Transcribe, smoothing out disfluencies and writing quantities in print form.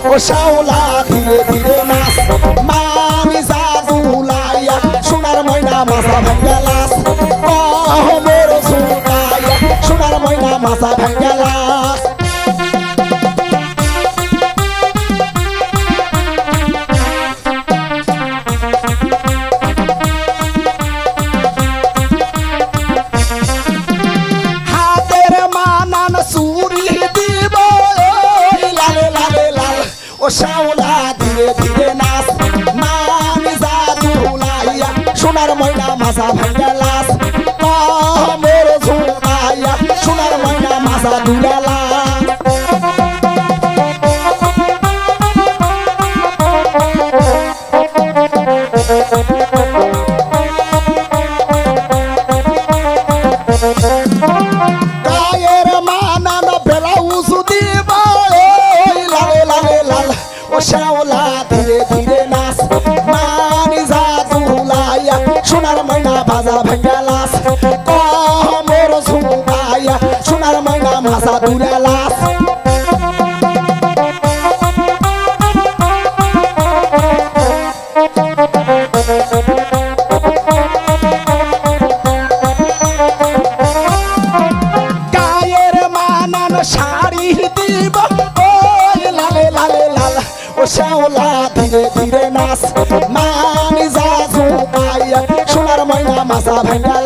ও শাওলা ধীরে ধীরে নাচ মামি জাদুলাইয়া সোনার ময়না মাথা ভাঙ্গা লাস মোর ঝুঁকাইয়া সোনার ময়না মাথা ভাঙ্গা লাস হাতের মানান চুরি দিব লালে লালে লাল ও শাওলা ধীরে ধীরে নাচ মামি জাদুলাইয়া সোনার ময়না মাথা ভাঙ্গা লাস মোর ঝুঁকাইয়া সোনার ময়না মাথা দুলা লাস গায়ের মানান ব্লাউজ দিব লালে লালে লাল ও শাওলা ধীরে ধীরে নাচ মানি জাদুলাইয়া সোনার ময়না বাজা ভাঙ্গা লাস মোর ঝুঁকাইয়া সোনার ময়না মাথা দুলা লাস গায়ের মানান শাড়ি দিব লালে লালে লাল ও শাওলা ধীরে ধীরে নাচ মানি জাদুলাইয়া সোনার ময়না মাথা ভাঙ্গা